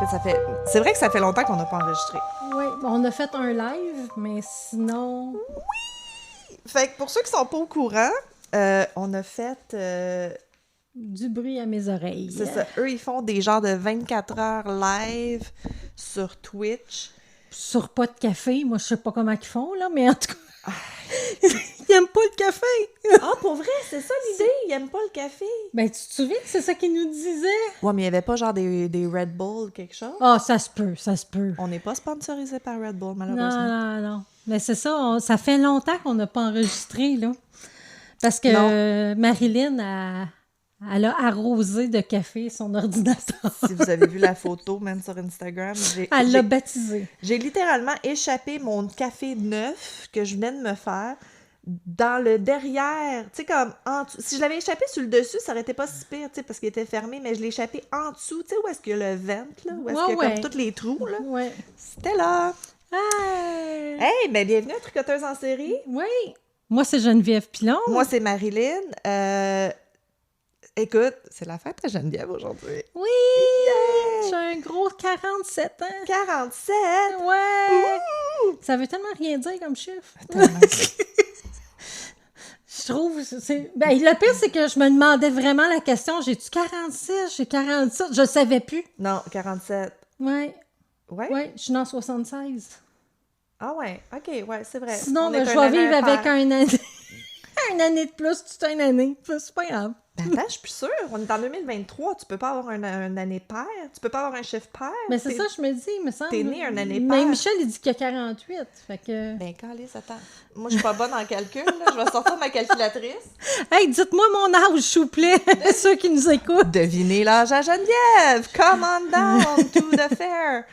Écoute, c'est vrai que ça fait longtemps qu'on n'a pas enregistré. Oui, on a fait un live, mais sinon... Fait que pour ceux qui sont pas au courant, on a fait... Du bruit à mes oreilles. C'est ça. Eux, ils font des genres de 24 heures live sur Twitch. Sur pas de café. Moi, je sais pas comment ils font, là, mais en tout cas... Ils aiment pas le café! Ah, pour vrai, c'est ça l'idée? Ils aiment pas le café? Ben, tu te souviens que c'est ça qu'ils nous disaient? Ouais, mais il y avait pas genre des Red Bull, quelque chose? Ah, ça se peut, ça se peut. On n'est pas sponsorisé par Red Bull, Non, malheureusement. non, non. Mais c'est ça, ça fait longtemps qu'on n'a pas enregistré, là. Parce que Marilyn, elle a arrosé de café son ordinateur. Si vous avez vu la photo, même sur Instagram, Elle l'a baptisé. J'ai littéralement échappé mon café neuf que je venais de me faire dans le derrière. Tu sais, comme si je l'avais échappé sur le dessus, ça aurait été pas si pire, tu sais, parce qu'il était fermé, mais je l'ai échappé en dessous, tu sais, où est-ce qu'il y a le ventre, là, où est-ce qu'il y a comme tous les trous, là. Ouais. C'était là. Hey! Hey, ben bienvenue à Tricoteuse en série. Oui. Moi, c'est Geneviève Pilon. Moi, c'est Marilyn. Écoute, c'est la fête à Geneviève aujourd'hui. Oui! Yeah! J'ai un gros 47 ans. 47! Ouais! Ouh! Ça veut tellement rien dire comme chiffre. Tellement. Je trouve... Ben, le pire, c'est que je me demandais vraiment la question. J'ai-tu 46? J'ai 47? Je le savais plus. Non, 47. Ouais. Ouais? Ouais, je suis née en 76. Ah ouais, ok, ouais, c'est vrai. Sinon, On ben, est je un vais vivre année avec impair. un année. Une année de plus, toute une année. C'est pas grave. Ben attends, je suis plus sûre. On est en 2023. Tu peux pas avoir une année paire. Tu peux pas avoir un chiffre pair. Mais c'est ça, je me dis, il me semble. T'es né une année Mais paire. Michel, il dit qu'il y a 48. Fait que... Ben, calisse, attends. Moi, je suis pas bonne en calcul. Là. Je vais sortir ma calculatrice. Hey, dites-moi mon âge, s'il vous plaît, ceux qui nous écoutent. Devinez l'âge à Geneviève. Come on down to the fair.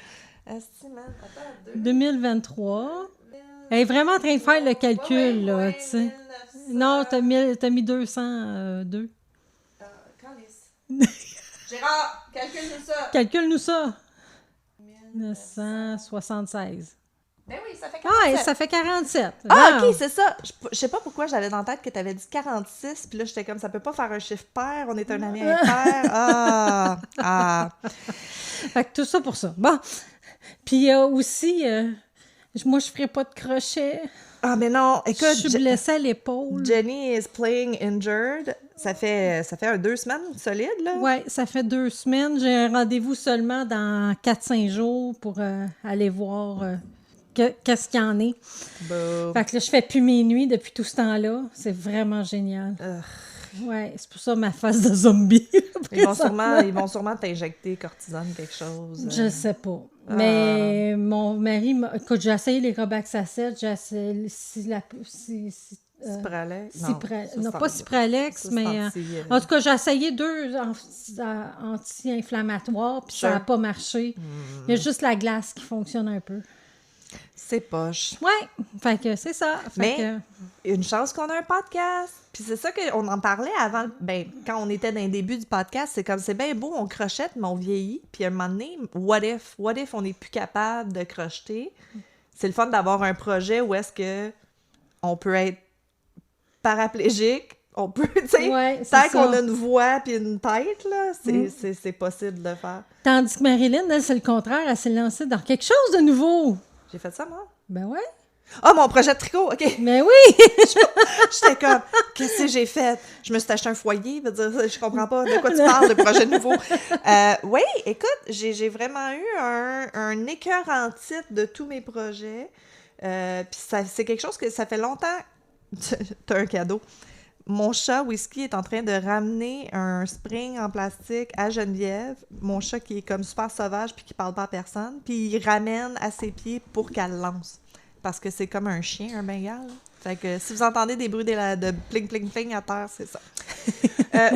Estimate. Attends, 2023. Elle est vraiment en train de faire le calcul, là, tu sais. 1900. Non, t'as mis 202. Calisse. Gérard, calcule-nous ça. Calcule-nous ça. 1976. Ben oui, ça fait 47. Ah, ça fait 47. Ah, Wow. ok, c'est ça. Je sais pas pourquoi j'avais dans la tête que t'avais dit 46, puis là, j'étais comme, ça peut pas faire un chiffre pair, on est un année impair. Ah. Fait que tout ça pour ça. Bon. Puis aussi, moi, je ferai pas de crochet. Ah, mais non, écoute, Je suis blessée à l'épaule. Jenny is playing injured. Ça fait 2 semaines solides, là. Ouais, ça fait 2 semaines. J'ai un rendez-vous seulement dans 4-5 jours pour aller voir qu'est-ce qu'il y en est. Bon. Fait que là, je fais plus mes nuits depuis tout ce temps-là. C'est vraiment génial. Ouais, c'est pour ça ma face de zombie. Ils vont sûrement t'injecter cortisone, quelque chose. Je sais pas. Mais mon mari, écoute, j'ai essayé les Robax Acid, j'ai essayé Cipralex? Non, pas Cipralex, mais en tout cas, j'ai essayé 2 anti-inflammatoires, puis ça n'a pas marché. Il y a juste la glace qui fonctionne un peu. C'est poche. Ouais, fait que c'est ça. Mais une chance qu'on a un podcast. Puis c'est ça qu'on en parlait avant, quand on était dans le début du podcast, c'est comme, c'est bien beau, on crochette, mais on vieillit. Puis à un moment donné, what if on n'est plus capable de crocheter? C'est le fun d'avoir un projet où est-ce que on peut être paraplégique, on peut, tu sais, tant qu'on a une voix puis une tête, là, c'est possible de le faire. Tandis que Marilyn, elle, c'est le contraire, elle s'est lancée dans quelque chose de nouveau. J'ai fait ça, moi? Ben ouais. Ah, mon projet de tricot, OK. Mais oui! J'étais comme, qu'est-ce que j'ai fait? Je me suis acheté un foyer, veut dire, je comprends pas de quoi tu parles, de projet nouveau. Oui, écoute, j'ai vraiment eu un écœur en titre de tous mes projets. Puis c'est quelque chose que ça fait longtemps. T'as un cadeau. Mon chat Whisky est en train de ramener un spring en plastique à Geneviève. Mon chat qui est comme super sauvage puis qui parle pas à personne. Puis il ramène à ses pieds pour qu'elle lance. Parce que c'est comme un chien, un bengal. Fait que si vous entendez des bruits de pling pling pling à terre, c'est ça.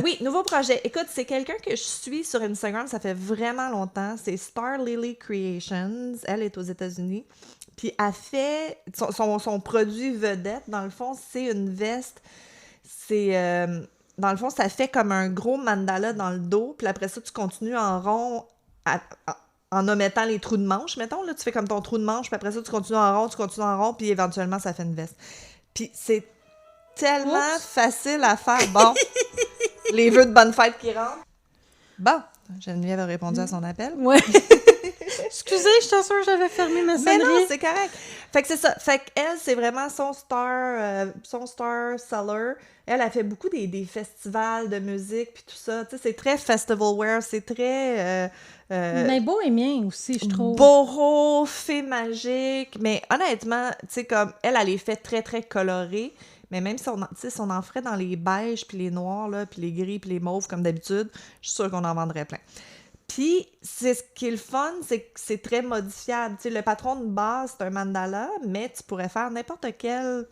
Oui, nouveau projet. Écoute, c'est quelqu'un que je suis sur Instagram, ça fait vraiment longtemps. C'est Star Lily Creations. Elle est aux États-Unis. Puis elle fait... Son produit vedette, dans le fond, c'est une veste. C'est... dans le fond, ça fait comme un gros mandala dans le dos. Puis après ça, tu continues en rond en omettant les trous de manche, mettons. Là, tu fais comme ton trou de manche, puis après ça, tu continues en rond, puis éventuellement, ça fait une veste. Puis c'est tellement facile à faire. Bon, les vœux de bonne fête qui rentrent. Bon, Geneviève a répondu à son appel. Ouais. Excusez, je suis sûre que j'avais fermé ma sonnerie. Mais non, c'est correct. Fait que c'est ça. Fait qu'elle, c'est vraiment son star seller. Elle a fait beaucoup des festivals de musique puis tout ça. Tu sais, c'est très festival wear, c'est très... Mais bohémien aussi, je trouve. boho, fée magique. Mais honnêtement, tu sais, comme elle les fait très, très colorées. Mais même si on en ferait dans les beiges puis les noirs, là, puis les gris puis les mauves comme d'habitude, je suis sûre qu'on en vendrait plein. Puis, ce qui est le fun, c'est que c'est très modifiable. Tu sais, le patron de base, c'est un mandala, mais tu pourrais faire n'importe quelle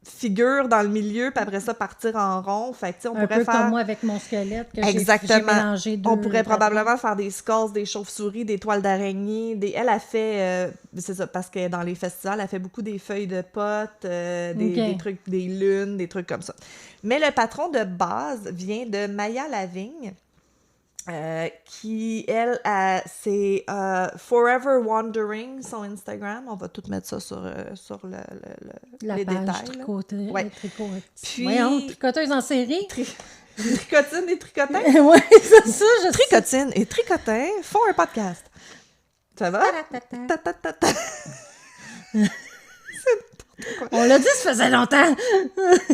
figure dans le milieu, puis après ça, partir en rond. Fait que, tu sais, on Un pourrait peu faire... comme moi avec mon squelette, que Exactement. j'ai mélangé deux. On pourrait probablement faire des skulls, des chauves-souris, des toiles d'araignée. Elle a fait... c'est ça, parce que dans les festivals, elle a fait beaucoup des feuilles de potes, des trucs, des lunes, des trucs comme ça. Mais le patron de base vient de Maya Lavigne, qui, elle, c'est Forever Wandering, son Instagram. On va tout mettre ça sur les page détails. tricot. Puis... Voyons, tricoteuse en série. Tricotine et tricotin. Oui, c'est ça, je sais. Tricotine et tricotin font un podcast. Ça va? On l'a dit, ça faisait longtemps.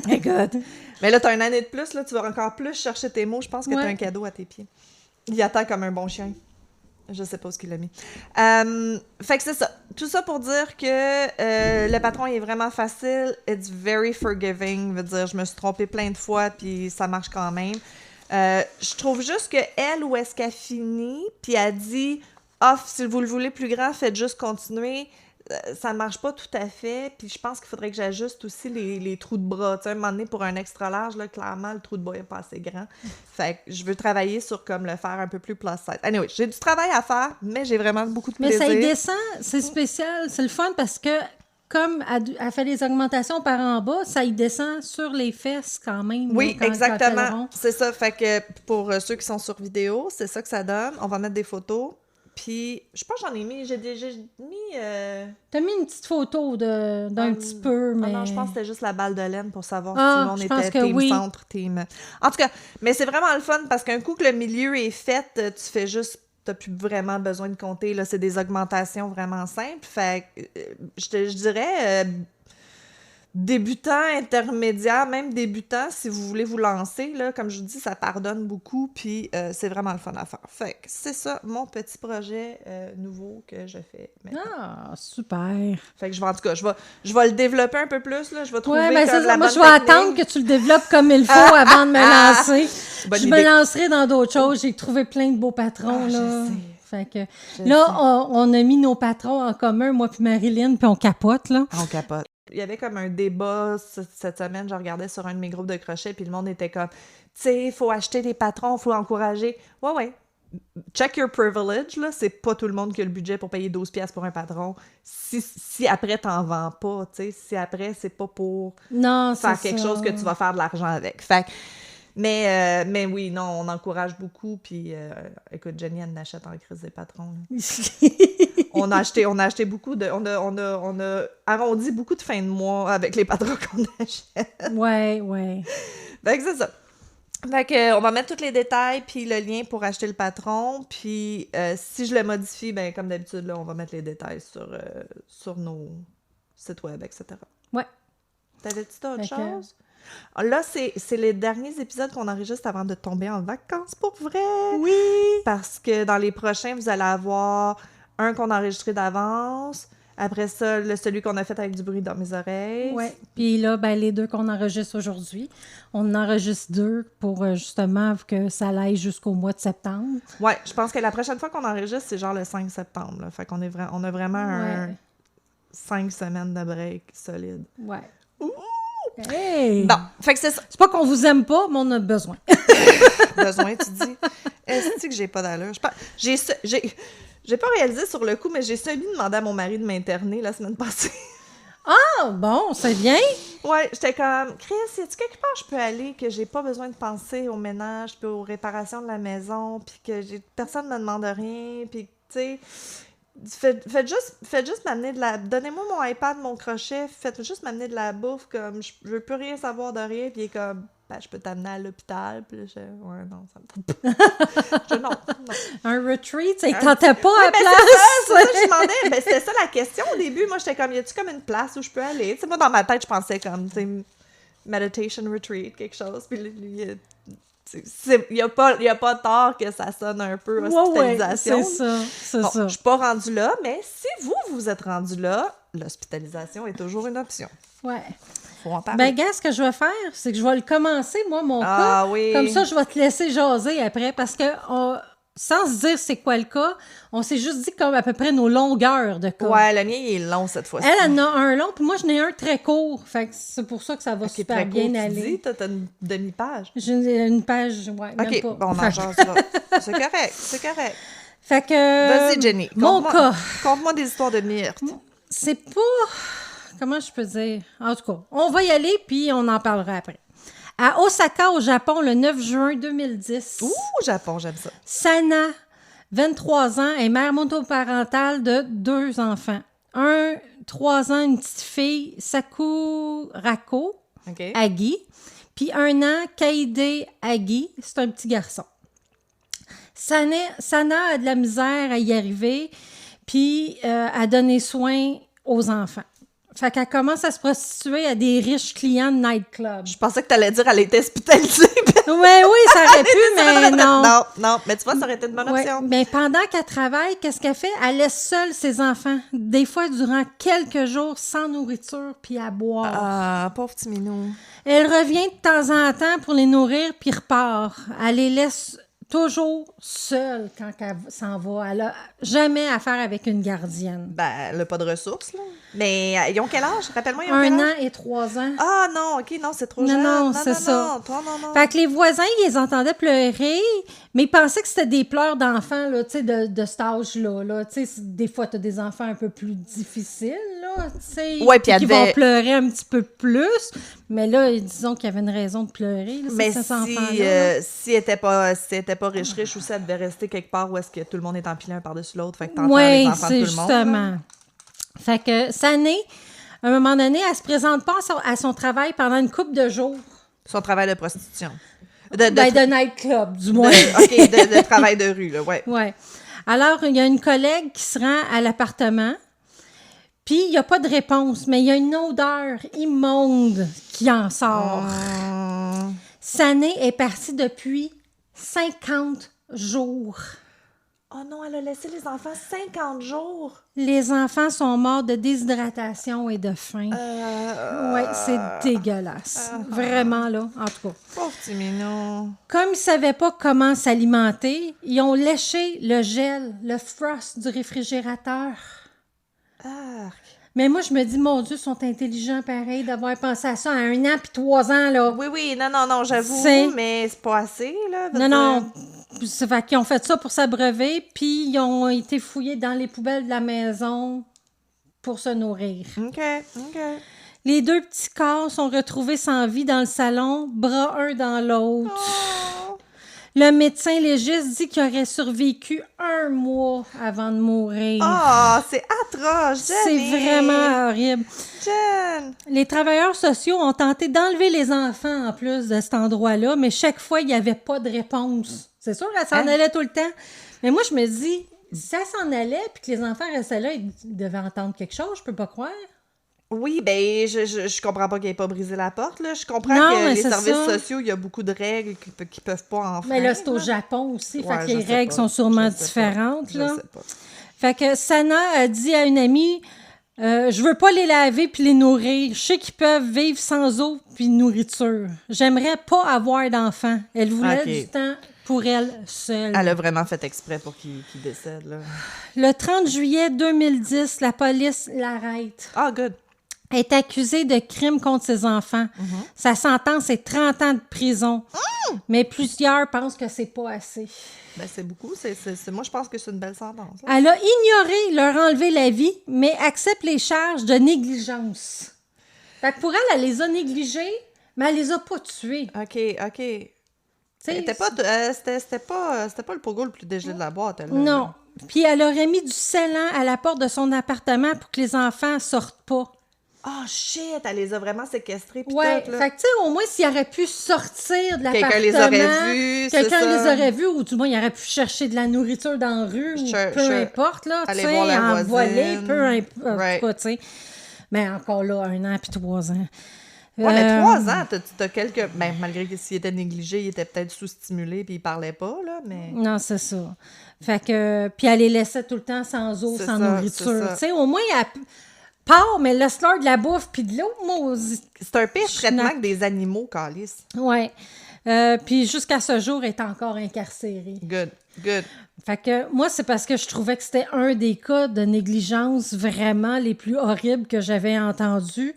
Écoute. Mais là, t'as une année de plus, là, tu vas encore plus chercher tes mots. Je pense que t'as un cadeau à tes pieds. Il attend comme un bon chien. Je sais pas où il l'a mis. Fait que c'est ça. Tout ça pour dire que le patron, il est vraiment facile. It's very forgiving. Veut dire, je me suis trompée plein de fois, puis ça marche quand même. Je trouve juste que elle, où est-ce qu'elle finit, puis elle dit « Ah, si vous le voulez plus grand, faites juste continuer. » Ça ne marche pas tout à fait. Puis je pense qu'il faudrait que j'ajuste aussi les trous de bras. Tu sais, à un moment donné, pour un extra large, là, clairement, le trou de bras n'est pas assez grand. Fait que je veux travailler sur comme le faire un peu plus plus size. Anyway, j'ai du travail à faire, mais j'ai vraiment beaucoup de plaisir. Mais ça y descend, c'est spécial. C'est le fun parce que comme elle fait les augmentations par en bas, ça y descend sur les fesses quand même. Oui, là, exactement. C'est ça. Fait que pour ceux qui sont sur vidéo, c'est ça que ça donne. On va mettre des photos. Puis, je pense que j'en ai mis... J'ai mis... T'as mis une petite photo d'un petit peu, mais... non, je pense que c'était juste la balle de laine pour savoir si on était team centre, team... En tout cas, mais c'est vraiment le fun parce qu'un coup que le milieu est fait, tu fais juste... T'as plus vraiment besoin de compter, là. C'est des augmentations vraiment simples. Fait que, je dirais... débutant, intermédiaire, même débutant, si vous voulez vous lancer, là, comme je vous dis, ça pardonne beaucoup, puis c'est vraiment le fun à faire. Fait que c'est ça, mon petit projet nouveau que je fais maintenant. Ah, super! Fait que je vais le développer un peu plus, là, je vais trouver moi, je vais technique. attendre que tu le développes comme il faut avant de me lancer. Je me lancerai dans d'autres choses, j'ai trouvé plein de beaux patrons, là. Je sais. Fait que on a mis nos patrons en commun, moi puis Marilyn, puis on capote, là. On capote. Il y avait comme un débat cette semaine, je regardais sur un de mes groupes de crochet, puis le monde était comme, tu sais, il faut acheter des patrons, il faut encourager. Ouais. Check your privilege, là. C'est pas tout le monde qui a le budget pour payer 12$ pour un patron. Si après, t'en vends pas, tu sais, si après, c'est pas pour faire quelque chose que tu vas faire de l'argent avec. Fait que, mais oui, non, on encourage beaucoup, puis écoute, Jenny, elle n'achète en crise des patrons. On a acheté beaucoup de... On a arrondi beaucoup de fins de mois avec les patrons qu'on achète. Ouais. Fait que c'est ça. Fait que on va mettre tous les détails, puis le lien pour acheter le patron, puis si je le modifie, ben comme d'habitude, là, on va mettre les détails sur nos sites web, etc. Ouais. T'avais-tu d'autres choses? Là, c'est les derniers épisodes qu'on enregistre avant de tomber en vacances, pour vrai! Oui! Parce que dans les prochains, vous allez avoir un qu'on a enregistré d'avance, après ça, celui qu'on a fait avec du bruit dans mes oreilles. Oui, puis là, ben, les 2 qu'on enregistre aujourd'hui, on en enregistre 2 pour justement que ça aille jusqu'au mois de septembre. Oui, je pense que la prochaine fois qu'on enregistre, c'est genre le 5 septembre. Là. Fait qu'on on a vraiment 5 semaines de break solide. Ouais. Ouh! Hey! Bon, fait que c'est ça. C'est pas qu'on vous aime pas, mais on a besoin. Besoin, tu dis. Est-ce que j'ai pas d'allure? J'ai pas réalisé sur le coup, mais j'ai demandé à mon mari de m'interner la semaine passée. Ah, bon, c'est bien. Ouais, j'étais comme, Chris, y a-tu quelque part je peux aller que j'ai pas besoin de penser au ménage puis aux réparations de la maison puis que personne me demande rien puis tu sais, Faites juste m'amener de la... Donnez-moi mon iPad, mon crochet, faites juste m'amener de la bouffe, comme, je veux plus rien savoir de rien, puis il est comme, ben, je peux t'amener à l'hôpital, puis ouais, non, ça me tente pas. Non. Un retreat, ça ne tentait pas à ben, place! C'est ça, je demandais, ben, c'était ça la question au début, moi, j'étais comme, y a-tu comme une place où je peux aller? Tu sais, moi, dans ma tête, je pensais comme, tu sais, meditation retreat, quelque chose, puis lui, il n'y a pas tort que ça sonne un peu hospitalisation. Ouais, c'est ça. Je suis pas rendue là, mais si vous êtes rendu là, l'hospitalisation est toujours une option. Ouais. Faut en parler. Ben, gars, ce que je vais faire, c'est que je vais le commencer, moi, mon cas. Oui. Comme ça, je vais te laisser jaser après, parce que sans se dire c'est quoi le cas, on s'est juste dit comme à peu près nos longueurs de cas. Ouais, le mien, il est long cette fois-ci. Elle en a un long, puis moi, j'en ai un très court. Fait que c'est pour ça que ça va super bien aller. Tu t'as une demi-page. J'ai une page, ouais, même OK, pas. bon, on en jasera. C'est correct. Fait que... Vas-y, Jenny. Mon cas. Conte-moi des histoires de myrte. C'est pas... Comment je peux dire? En tout cas, on va y aller, puis on en parlera après. À Osaka, au Japon, le 9 juin 2010. Ouh, Japon, j'aime ça. Sana, 23 ans, est mère monoparentale de 2 enfants. 3 ans, une petite fille, Sakurako Agi. Puis 1 an, Kaide Agi. C'est un petit garçon. Sana a de la misère à y arriver, puis à donner soin aux enfants. Fait qu'elle commence à se prostituer à des riches clients de nightclub. Je pensais que t'allais dire qu'elle était hospitalisée. Oui, ça aurait pu, mais non. Non, mais tu vois, ça aurait été une bonne option. Mais pendant qu'elle travaille, qu'est-ce qu'elle fait? Elle laisse seule ses enfants, des fois durant quelques jours, sans nourriture puis à boire. Ah, pauvre petit minou. Elle revient de temps en temps pour les nourrir puis repart. Elle les laisse toujours seule quand elle s'en va. Elle n'a jamais affaire avec une gardienne. Ben, elle n'a pas de ressources, là. Mais ils ont quel âge? Rappelle-moi, ils ont 1 quel an âge? et 3 ans. Ah non, OK, non, c'est trop jeune. Non, c'est ça. Non, toi, non. Fait que les voisins, ils les entendaient pleurer, mais ils pensaient que c'était des pleurs d'enfants, là, tu sais, de cet âge-là. Là. Tu sais, des fois, tu as des enfants un peu plus difficiles, là, tu sais, ouais, qui vont pleurer un petit peu plus. Mais là, disons qu'il y avait une raison de pleurer, là, mais ces enfants-là. si elle était pas riche aussi, elle devait rester quelque part où est-ce que tout le monde est empilé un par-dessus l'autre. Fait que t'entends les enfants de tout le monde. Oui, justement. Fait que Sané, à un moment donné, elle se présente pas à son travail pendant une couple de jours. Son travail de prostitution. De nightclub, du moins. De travail de rue, là, ouais. Ouais. Alors, il y a une collègue qui se rend à l'appartement, puis il n'y a pas de réponse, mais il y a une odeur immonde qui en sort. Sané est partie depuis 50 jours. Oh non, elle a laissé les enfants 50 jours. Les enfants sont morts de déshydratation et de faim. Oui, c'est dégueulasse. Vraiment, là, en tout cas. Pauvre petit minou. Comme ils ne savaient pas comment s'alimenter, ils ont léché le gel, le frost du réfrigérateur. Mais moi, je me dis, mon Dieu, ils sont intelligents pareil d'avoir pensé à ça à 1 an puis 3 ans, là. Oui, non, j'avoue, mais c'est pas assez, là. Non. Ça fait qu'ils ont fait ça pour s'abreuver, puis ils ont été fouillés dans les poubelles de la maison pour se nourrir. OK. Les 2 petits corps sont retrouvés sans vie dans le salon, bras un dans l'autre. Oh. Le médecin légiste dit qu'il aurait survécu 1 mois avant de mourir. Oh, c'est atroce, Jen! C'est vraiment horrible. Jen! Les travailleurs sociaux ont tenté d'enlever les enfants en plus de cet endroit-là, mais chaque fois, il n'y avait pas de réponse. C'est sûr, elle s'en allait tout le temps. Mais moi, je me dis, si elle s'en allait puis que les enfants restaient là, ils devaient entendre quelque chose, je peux pas croire. Oui, ben, je comprends pas qu'elle ait pas brisé la porte, là. Je comprends Non, que mais les c'est services ça. sociaux, il y a beaucoup de règles qui peuvent pas enfreindre. Mais là, c'est au Japon aussi, Ouais, fait que les je sais règles pas. sont sûrement Je sais différentes, pas. là. Je sais pas. Fait que Sana a dit à une amie, je veux pas les laver puis les nourrir. Je sais qu'ils peuvent vivre sans eau puis nourriture. J'aimerais pas avoir d'enfants. Elle voulait du temps pour elle seule. Elle a vraiment fait exprès pour qu'il décède, là. Le 30 juillet 2010, la police l'arrête. Ah, good. Elle est accusée de crimes contre ses enfants. Sa sentence est 30 ans de prison. Mais plusieurs pensent que c'est pas assez. Ben, c'est beaucoup. Moi, je pense que c'est une belle sentence. Elle a ignoré leur enlever la vie, mais accepte les charges de négligence. Fait que pour elle, elle les a négligés, mais elle les a pas tués. OK. C'était pas le pogo le plus dégelé de la boîte, elle. Non. Puis elle aurait mis du scellant à la porte de son appartement pour que les enfants sortent pas. Oh shit, elle les a vraiment séquestrés pis Ouais, tout, là. fait que tu sais, au moins s'il aurait pu sortir de l'appartement, Quelqu'un les aurait vus, c'est quelqu'un ça. les aurait vus, ou du moins il aurait pu chercher de la nourriture dans la rue, ou peu importe, là, tu Aller sais, voir la en voisine. voler, peu importe, Right. tu sais. Mais encore là, 1 an puis 3 ans. Ouais, mais 3 ans, t'as quelques... Ben, malgré que s'il était négligé, il était peut-être sous-stimulé puis il parlait pas, là, mais... Non, c'est ça. Fait que... Puis elle les laissait tout le temps sans eau, C'est sans ça, nourriture. c'est ça. Tu sais, au moins, elle part, mais laisse-leur de la bouffe puis de l'eau, moi. C'est un pire traitement que des animaux, Calice. Ouais. Puis jusqu'à ce jour, elle est encore incarcérée. Good, good. Fait que moi, c'est parce que je trouvais que c'était un des cas de négligence vraiment les plus horribles que j'avais entendus.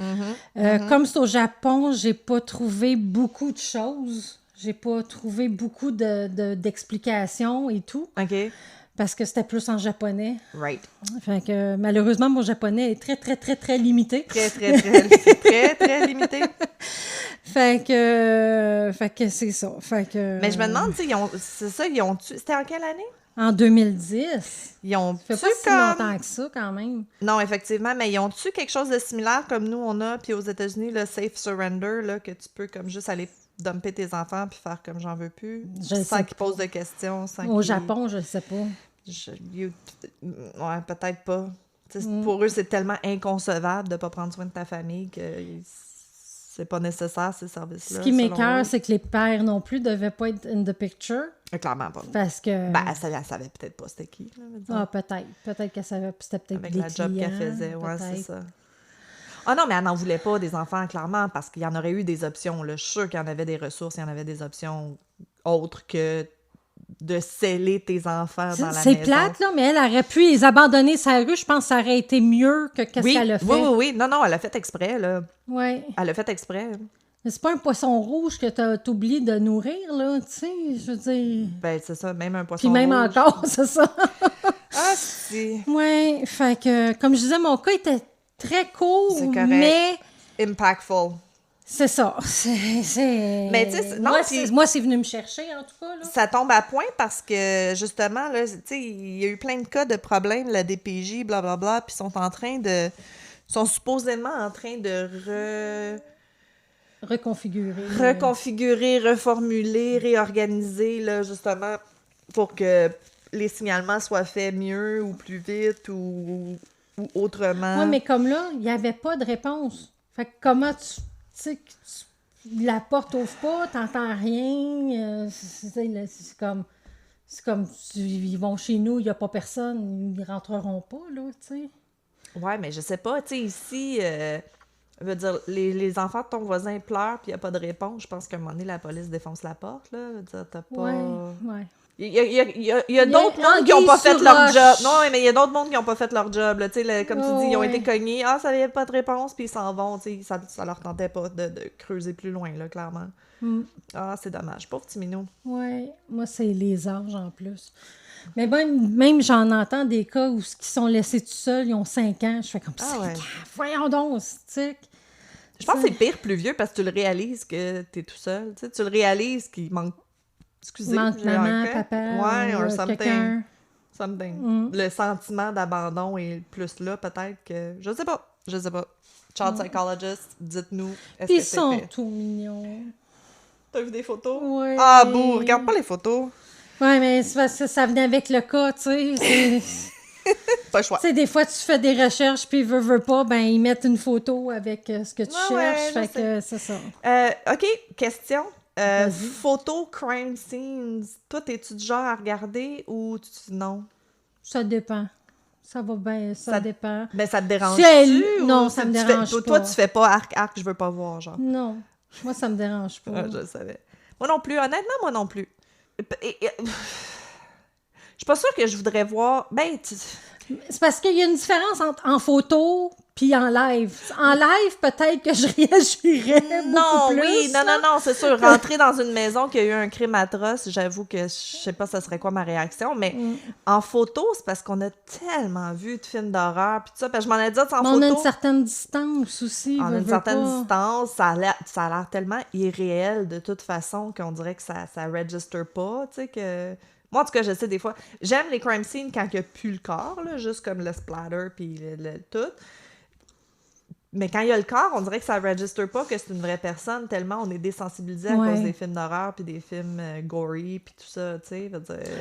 Comme c'est au Japon, j'ai pas trouvé beaucoup de choses. J'ai pas trouvé beaucoup d'explications et tout, OK. parce que c'était plus en japonais. Right. Fait que malheureusement, mon japonais est très, très, très, très limité. Très, très, très, très, très limité. Fait que c'est ça. Fait que... Mais je me demande, tu sais, c'est ça, ils ont-tu... C'était en quelle année? En 2010. Ils ont Ça fait pas si longtemps que ça, quand même. Non, effectivement, mais ils ont-tu quelque chose de similaire comme nous, on a, puis aux États-Unis, le safe surrender, là, que tu peux comme juste aller dumper tes enfants puis faire comme j'en veux plus, sans qu'ils posent de questions, sans Au Japon, je ne sais pas. Ouais, peut-être pas. Pour eux, c'est tellement inconcevable de ne pas prendre soin de ta famille que c'est pas nécessaire, ces services-là. Ce qui m'écoeure, c'est que les pères non plus devaient pas être in the picture. Clairement pas. Parce que... Ben, elle savait peut-être pas c'était qui. Là, ah, peut-être. Peut-être qu'elle savait, c'était peut-être avec des la job clients, qu'elle faisait, ouais, peut-être. c'est ça. Ah non, mais elle n'en voulait pas des enfants, clairement, parce qu'il y en aurait eu des options. Là. Je suis sûre qu'il y en avait des ressources, il y en avait des options autres que de sceller tes enfants dans la maison. C'est plate, là, mais elle aurait pu les abandonner sur la rue. Je pense que ça aurait été mieux que qu'est-ce qu'elle a fait. Oui. Non, elle a fait exprès, là. Oui. Elle a fait exprès. Mais c'est pas un poisson rouge que t'oublies de nourrir, là, tu sais, je veux dire... Ben, c'est ça, même un poisson Puis même rouge. encore, c'est ça. Ah, si. Oui, fait que, comme je disais, mon cas était très court, C'est correct. mais... Impactful. C'est ça. C'est... Mais tu sais, non, moi, c'est venu me chercher, en tout cas, là. Ça tombe à point parce que, justement, là, tu sais, il y a eu plein de cas de problèmes, la DPJ, blablabla, puis sont supposément en train de reconfigurer, reformuler, réorganiser, là, justement, pour que les signalements soient faits mieux ou plus vite ou autrement. Oui, mais comme là, il n'y avait pas de réponse. Fait que comment tu sais que la porte ouvre pas, t'entends rien, c'est comme ils vont chez nous, il n'y a pas personne, ils rentreront pas, là, tu sais. Ouais, mais je sais pas, tu sais, ici, je veux dire, les enfants de ton voisin pleurent puis il n'y a pas de réponse. Je pense qu'à un moment donné, la police défonce la porte, là. Je veux dire, t'as pas... Ouais. Il y a d'autres mondes qui n'ont pas fait leur job. Non, mais il y a d'autres mondes qui n'ont pas fait leur job. Là. Comme tu dis, ils ont été cognés. Ah, ça n'avait pas de réponse, puis ils s'en vont. Ça leur tentait pas de creuser plus loin, là, clairement. Ah, c'est dommage. Pauvre petit minou. Oui, moi, c'est les âges en plus. Mais même j'en entends des cas où qui sont laissés tout seuls, ils ont 5 ans. Je fais comme 5 ans. Voyons donc, c'est... Je pense que c'est pire plus vieux parce que tu le réalises que tu es tout seul. Tu le réalises qu'il manque... Excusez, manque maman, papa, ouais, or something. Quelqu'un. Something. Le sentiment d'abandon est plus là, peut-être que... Je sais pas. Child psychologist, dites-nous, est-ce que Ils c'est sont fait? tout mignons. T'as vu des photos? Oui. Ah, bouh, regarde pas les photos. Oui, mais c'est parce que ça venait avec le cas, tu sais. Pas le choix. Tu sais, des fois, tu fais des recherches, puis veux pas, ben ils mettent une photo avec ce que tu cherches. Fait que c'est ça. OK, question. Photo crime scenes. Toi, t'es-tu du genre à regarder ou non? Ça dépend. Ça va bien, ça dépend. Ben, ça te dérange-tu? Non, ça me dérange pas. Toi, tu fais pas arc, je veux pas voir, genre. Non, moi, ça me dérange pas. Je le savais. Moi non plus, honnêtement, moi non plus. Je suis pas sûre que je voudrais voir... Ben, c'est parce qu'il y a une différence entre en photo puis en live. En live, peut-être que je réagirais beaucoup plus. Non, c'est sûr. Rentrer dans une maison qui a eu un crime atroce, j'avoue que je sais pas ça serait quoi ma réaction, mais en photo, c'est parce qu'on a tellement vu de films d'horreur puis tout ça. Parce que je m'en ai dit en photo... On a une certaine distance aussi. On a une certaine distance. Ça a l'air tellement irréel de toute façon qu'on dirait que ça register pas, tu sais, que... Moi, en tout cas, je sais des fois... J'aime les crime scenes quand il n'y a plus le corps, là, juste comme le splatter puis le tout. Mais quand il y a le corps, on dirait que ça ne registre pas que c'est une vraie personne, tellement on est désensibilisé à cause des films d'horreur puis des films gory puis tout ça, tu sais.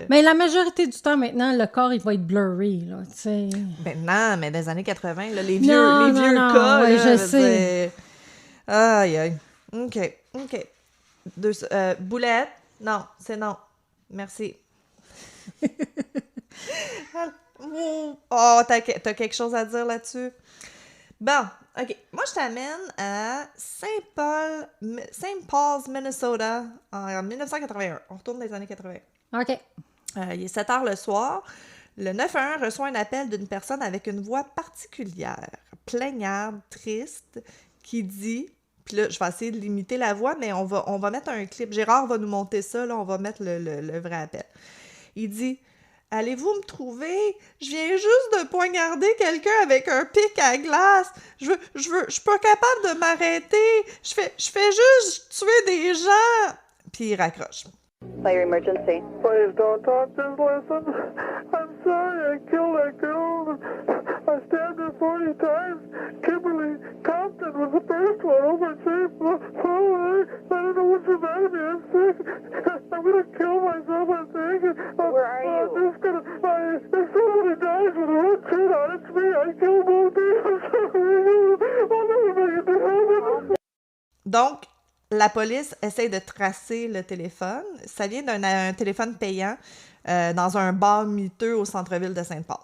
Mais la majorité du temps, maintenant, le corps, il va être blurry, là, tu sais. Maintenant, mais dans les années 80, là, les vieux cas, ouais, là, je sais. Aïe, aïe. OK. Boulette? Non, c'est non. Merci. Oh, t'as quelque chose à dire là-dessus? Bon, OK. Moi, je t'amène à Saint Paul's, Minnesota, en 1981. On retourne dans les années 80. OK. Il est 7 heures le soir. Le 911 reçoit un appel d'une personne avec une voix particulière, plaignarde, triste, qui dit... Puis là, je vais essayer de limiter la voix, mais on va mettre un clip. Gérard va nous monter ça, là, on va mettre le vrai appel. Il dit... Allez-vous me trouver? Je viens juste de poignarder quelqu'un avec un pic à glace. Je suis pas capable de m'arrêter. Je fais juste tuer des gens. Puis il raccroche. Fire emergency. Please don't talk, just listen. I'm sorry I killed that girl. I stabbed her 40 times. Kimberly Compton was the first one. Oh, my safe. I don't know what's the matter with me. I'm sick. I'm gonna kill myself, I think. Where are you? I'm just gonna... if somebody dies with a red shirt on, it's me. I killed both of you. I'm sorry. I'll never make it to heaven. Donc, la police essaie de tracer le téléphone. Ça vient d'un téléphone payant dans un bar miteux au centre-ville de Sainte-Paul.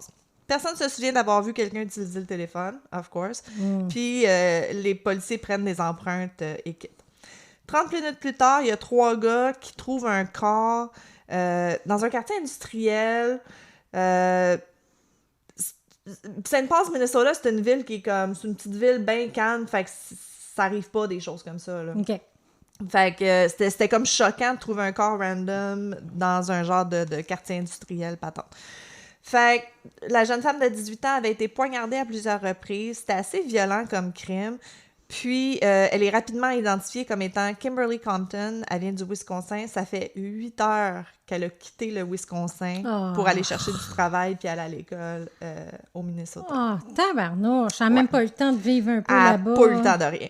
Personne ne se souvient d'avoir vu quelqu'un utiliser le téléphone, of course. Puis, les policiers prennent des empreintes et quittent. 30 minutes plus tard, il y a 3 gars qui trouvent un corps dans un quartier industriel. Sainte-Paul, Minnesota, c'est une ville qui est comme... C'est une petite ville bien calme, fait que ça arrive pas des choses comme ça, là. OK. Fait que c'était comme choquant de trouver un corps random dans un genre de quartier industriel patente. Fait que la jeune femme de 18 ans avait été poignardée à plusieurs reprises. C'était assez violent comme crime. Puis, elle est rapidement identifiée comme étant Kimberly Compton. Elle vient du Wisconsin. Ça fait 8 heures qu'elle a quitté le Wisconsin pour aller chercher du travail puis aller à l'école au Minnesota. Oh, tabarnouche! Elle n'a même pas eu le temps de vivre un peu Elle là-bas. n'a pas eu le temps de rien.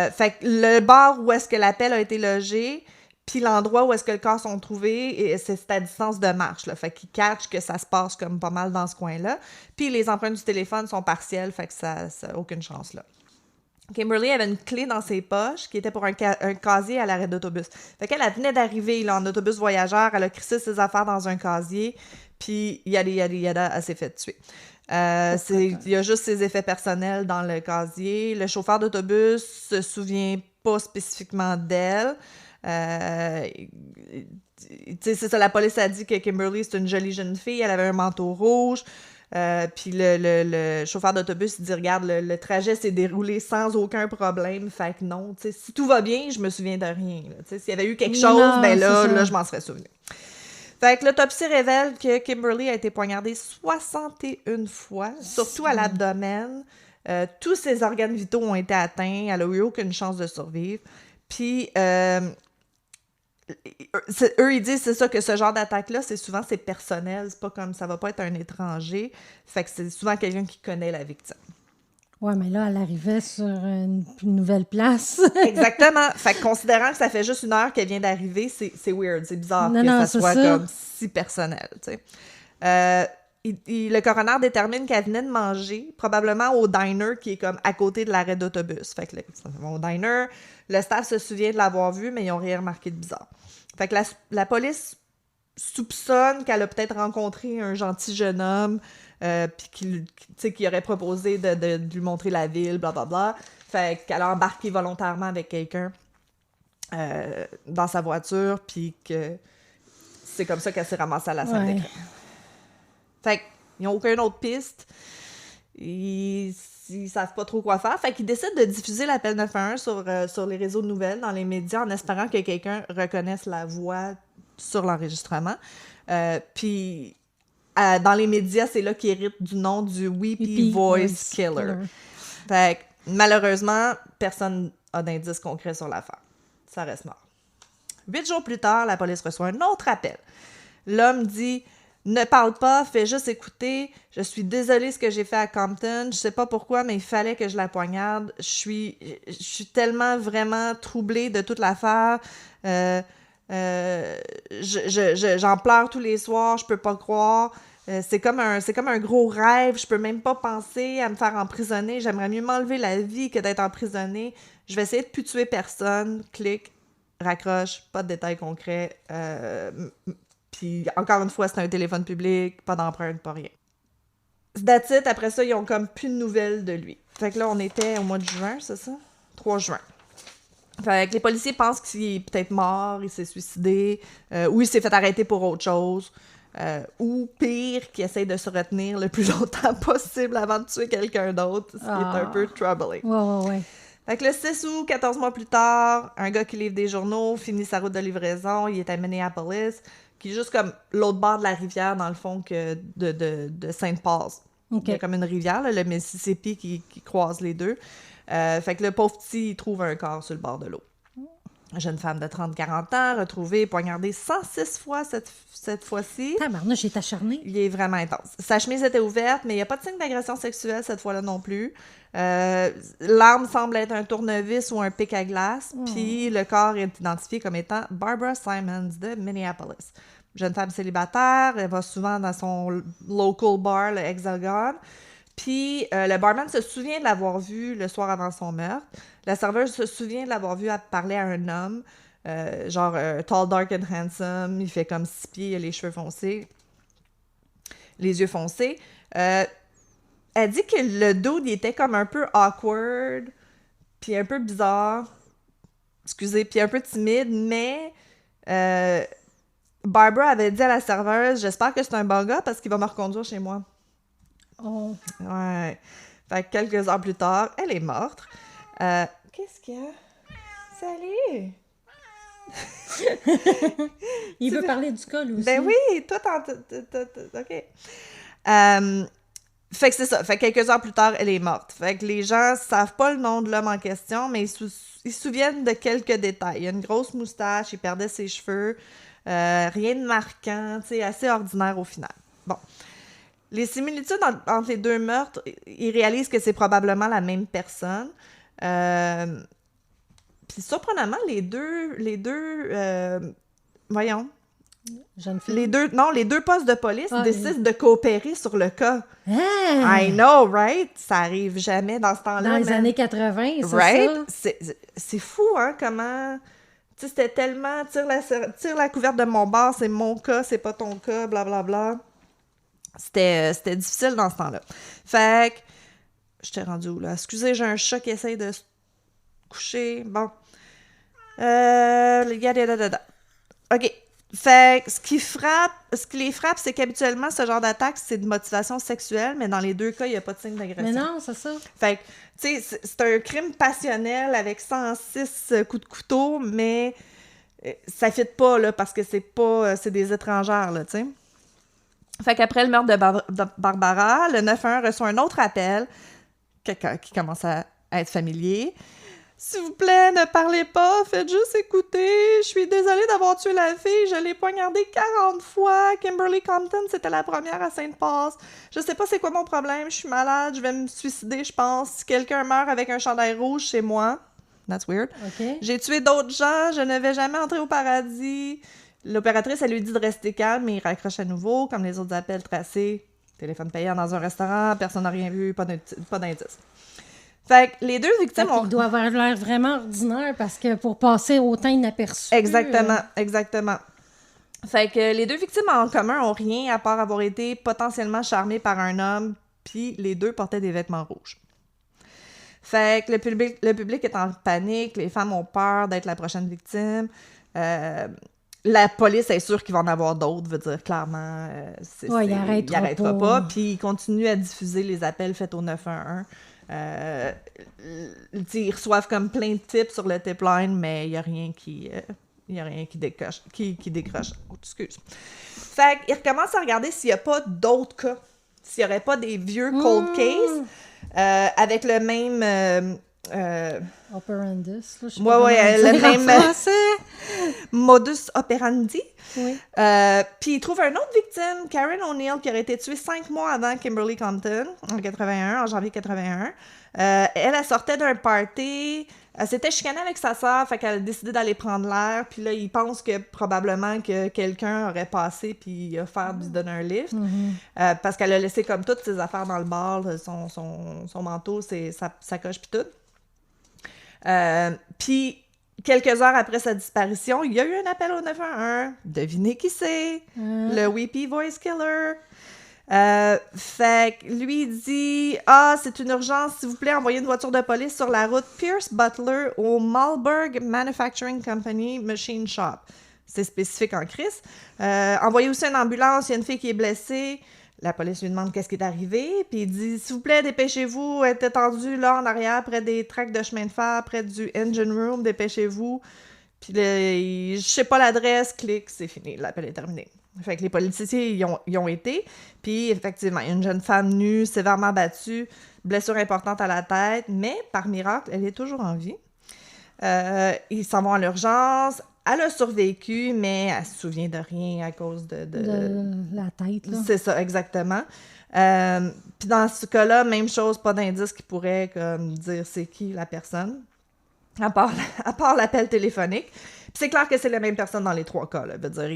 Fait que le bar où est-ce que l'appel a été logé, puis l'endroit où est-ce que le corps sont trouvés, c'est à distance de marche, là. Fait qu'ils catchent que ça se passe comme pas mal dans ce coin-là. Puis les empreintes du téléphone sont partielles, fait que ça a aucune chance, là. Kimberly avait une clé dans ses poches qui était pour un casier à l'arrêt d'autobus. Fait qu'elle venait d'arriver là, en autobus voyageur, elle a crissé ses affaires dans un casier, puis yada, elle s'est fait tuer. Il y a juste ses effets personnels dans le casier. Le chauffeur d'autobus se souvient pas spécifiquement d'elle. C'est ça, la police a dit que Kimberly, c'est une jolie jeune fille, elle avait un manteau rouge. Puis le chauffeur d'autobus il dit, regarde, le trajet s'est déroulé sans aucun problème, fait que non, tu sais, si tout va bien, je me souviens de rien. S'il y avait eu quelque chose, là, je m'en serais souvenu. Fait que l'autopsie révèle que Kimberly a été poignardée 61 fois, surtout à l'abdomen. Tous ses organes vitaux ont été atteints, elle a eu aucune chance de survivre. Puis, eux, ils disent, c'est ça, que ce genre d'attaque-là, c'est personnel, c'est pas comme, ça va pas être un étranger, fait que c'est souvent quelqu'un qui connaît la victime. Ouais, mais là, elle arrivait sur une nouvelle place. Exactement. Fait que considérant que ça fait juste 1 heure qu'elle vient d'arriver, c'est weird, c'est bizarre que ça soit comme si personnel, tu sais. Le coroner détermine qu'elle venait de manger, probablement au diner qui est comme à côté de l'arrêt d'autobus. Fait que au diner, le staff se souvient de l'avoir vue, mais ils n'ont rien remarqué de bizarre. Fait que la police soupçonne qu'elle a peut-être rencontré un gentil jeune homme, puis qui aurait proposé de lui montrer la ville, blablabla. Fait qu'elle a embarqué volontairement avec quelqu'un dans sa voiture, puis que c'est comme ça qu'elle s'est ramassée à la scène d'écran. Fait qu'ils n'ont aucune autre piste. Ils savent pas trop quoi faire. Fait qu'ils décident de diffuser l'appel 911 sur les réseaux de nouvelles, dans les médias, en espérant que quelqu'un reconnaisse la voix sur l'enregistrement. Puis, dans les médias, c'est là qu'ils héritent du nom du Weepy Voice Killer. Fait que, malheureusement, personne n'a d'indice concret sur l'affaire. Ça reste mort. 8 jours plus tard, la police reçoit un autre appel. L'homme dit « Ne parle pas, fais juste écouter. Je suis désolée ce que j'ai fait à Compton. Je sais pas pourquoi, mais il fallait que je la poignarde. Je suis tellement vraiment troublée de toute l'affaire. J'en pleure tous les soirs, je peux pas croire. C'est comme un gros rêve. Je peux même pas penser à me faire emprisonner. J'aimerais mieux m'enlever la vie que d'être emprisonnée. Je vais essayer de plus tuer personne. » Clic, raccroche, pas de détails concrets. Puis, encore une fois, c'est un téléphone public, pas d'empreinte, pas rien. That's it. Après ça, ils ont comme plus de nouvelles de lui. Fait que là, on était au mois de juin, c'est ça? 3 juin. Fait que les policiers pensent qu'il est peut-être mort, il s'est suicidé, ou il s'est fait arrêter pour autre chose, ou pire, qu'il essaie de se retenir le plus longtemps possible avant de tuer quelqu'un d'autre, ce qui est un peu troubling. Ouais. Fait que le 6 août, 14 mois plus tard, un gars qui livre des journaux finit sa route de livraison, il est à Minneapolis, qui est juste comme l'autre bord de la rivière, dans le fond, que de Saint-Paul. Okay. Il y a comme une rivière, là, le Mississippi, qui croise les deux. Fait que le pauvre petit, il trouve un corps sur le bord de l'eau. Jeune femme de 30-40 ans, retrouvée, poignardée 106 fois cette fois-ci. Tabarnouche, j'ai acharné. Il est vraiment intense. Sa chemise était ouverte, mais il n'y a pas de signe d'agression sexuelle cette fois-là non plus. L'arme semble être un tournevis ou un pic à glace, puis le corps est identifié comme étant Barbara Simons de Minneapolis. Jeune femme célibataire, elle va souvent dans son local bar, le Hexagon. Puis le barman se souvient de l'avoir vue le soir avant son meurtre. La serveuse se souvient de l'avoir vue parler à un homme, tall, dark and handsome. Il fait comme 6 pieds, il a les cheveux foncés, les yeux foncés. Elle dit que le dude, il était comme un peu awkward, puis un peu bizarre, puis un peu timide, mais Barbara avait dit à la serveuse « J'espère que c'est un bon gars parce qu'il va me reconduire chez moi. » Oh. Ouais. Fait que quelques heures plus tard, elle est morte. Qu'est-ce qu'il y a? Salut! Il veut parler du col aussi. Ben oui, toi, OK. Fait que c'est ça. Fait que quelques heures plus tard, elle est morte. Fait que les gens savent pas le nom de l'homme en question, mais ils se souviennent de quelques détails. Il a une grosse moustache, il perdait ses cheveux, rien de marquant, tu sais, assez ordinaire au final. Bon. Les similitudes entre les deux meurtres, ils réalisent que c'est probablement la même personne. Puis surprenamment, les deux voyons. Jeune fille. Les deux postes de police décident de coopérer sur le cas. Ah! I know, right? Ça arrive jamais dans ce temps-là. Dans les années 80, c'est right? ça? C'est fou, hein, comment... Tu sais, c'était tellement... Tire la couverte de mon bar, c'est mon cas, c'est pas ton cas, blablabla. C'était difficile dans ce temps-là. Fait que... Je t'ai rendu où, là? Excusez, j'ai un chat qui essaye de se coucher. Bon. OK. Fait que ce qui les frappe, c'est qu'habituellement, ce genre d'attaque, c'est de motivation sexuelle, mais dans les deux cas, il n'y a pas de signe d'agression. Mais non, c'est ça. Fait que, tu sais, c'est un crime passionnel avec 106 coups de couteau, mais ça fit pas, là, parce que c'est des étrangères, là, tu sais. Fait qu'après le meurtre de Barbara, le 911 reçoit un autre appel, quelqu'un qui commence à être familier. S'il vous plaît, ne parlez pas, faites juste écouter. Je suis désolée d'avoir tué la fille, je l'ai poignardée 40 fois. Kimberly Compton, c'était la première à Saint-Paul. Je sais pas c'est quoi mon problème, je suis malade, je vais me suicider, je pense. Si quelqu'un meurt avec un chandail rouge chez moi, that's weird. Okay. J'ai tué d'autres gens, je ne vais jamais entrer au paradis. L'opératrice, elle lui dit de rester calme, mais il raccroche à nouveau, comme les autres appels tracés. Téléphone payant dans un restaurant, personne n'a rien vu, pas d'indice. Fait que les deux victimes Il doit avoir l'air vraiment ordinaire parce que pour passer autant inaperçu. Exactement. Fait que les deux victimes en commun ont rien à part avoir été potentiellement charmées par un homme, puis les deux portaient des vêtements rouges. Fait que le public est en panique, les femmes ont peur d'être la prochaine victime. La police est sûre qu'il va en avoir d'autres, veut dire clairement. Il arrêtera pas. Puis il continue à diffuser les appels faits au 911. Ils reçoivent comme plein de tips sur le tip line, mais il n'y a rien qui décroche. Oh, excuse. Fait qu'ils recommencent à regarder s'il n'y a pas d'autres cas. S'il n'y aurait pas des vieux cold cases avec le même... Operandus, là, le même... modus operandi. Oui. Puis il trouve une autre victime, Karen O'Neill, qui aurait été tuée 5 mois avant Kimberly Compton, en janvier 81. Elle sortait d'un party, elle s'était chicanée avec sa sœur, fait qu'elle a décidé d'aller prendre l'air, puis là, il pense que probablement que quelqu'un aurait passé puis a offert de lui donner un lift, parce qu'elle a laissé comme toutes ses affaires dans le bar, son manteau, sa coche puis tout. Puis quelques heures après sa disparition, il y a eu un appel au 911. Devinez qui c'est? Le Weepy Voice Killer. Fait que lui il dit c'est une urgence, s'il vous plaît, envoyez une voiture de police sur la route Pierce Butler au Malberg Manufacturing Company Machine Shop. C'est spécifique en crise. Envoyez aussi une ambulance, il y a une fille qui est blessée. La police lui demande qu'est-ce qui est arrivé, puis il dit s'il vous plaît, dépêchez-vous, elle est étendue là en arrière près des tracks de chemin de fer, près du engine room, dépêchez-vous. Puis je sais pas l'adresse, clique, c'est fini, l'appel est terminé. Fait que les policiers y ont été, puis effectivement, il y a une jeune femme nue, sévèrement battue, blessure importante à la tête, mais par miracle, elle est toujours en vie. Ils s'en vont à l'urgence. Elle a survécu, mais elle se souvient de rien à cause de la tête, là. C'est ça, exactement. Puis dans ce cas-là, même chose, pas d'indice qui pourrait comme dire c'est qui la personne, à part l'appel téléphonique. Puis c'est clair que c'est la même personne dans les 3 cas, là. Je veux dire,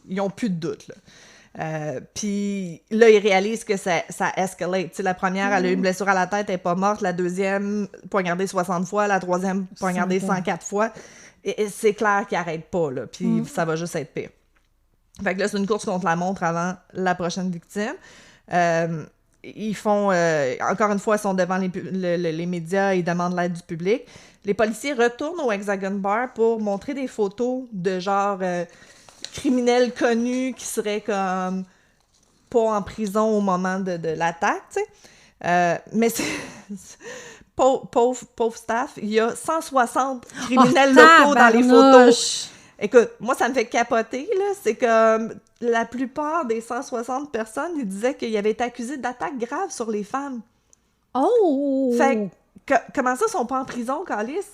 ils ont plus de doute, là. Puis là, ils réalisent que ça escalate. Tu sais, la première, elle a eu une blessure à la tête, elle n'est pas morte. La deuxième, poignardée 60 fois. La troisième, poignardée 104 fois. Et c'est clair qu'ils n'arrêtent pas, là. Puis ça va juste être pire. Fait que là, c'est une course contre la montre avant la prochaine victime. Ils font... encore une fois, ils sont devant les médias, ils demandent l'aide du public. Les policiers retournent au Hexagon Bar pour montrer des photos de genre... criminels connus qui seraient comme pas en prison au moment de l'attaque, tu sais. Mais c'est... pauvre staff, il y a 160 criminels locaux dans les photos. Écoute, moi, ça me fait capoter, là. C'est comme la plupart des 160 personnes, ils disaient qu'ils avaient été accusés d'attaques graves sur les femmes. Oh! Fait que, comment ça, ils sont pas en prison, Calice?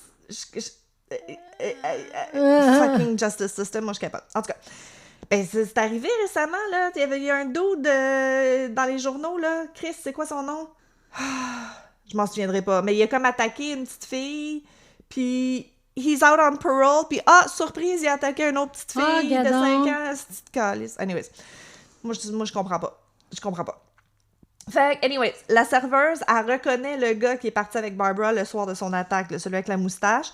Fucking justice system, moi je suis capable. En tout cas, ben, c'est arrivé récemment, là. Il y a un dude dans les journaux, là. Chris, c'est quoi son nom? Je m'en souviendrai pas. Mais il a comme attaqué une petite fille, puis he's out on parole, puis surprise, il a attaqué une autre petite fille de 5 ans, cette petite calice. Anyways, moi je comprends pas. Je comprends pas. Fait que, anyways, la serveuse, elle reconnaît le gars qui est parti avec Barbara le soir de son attaque, celui avec la moustache.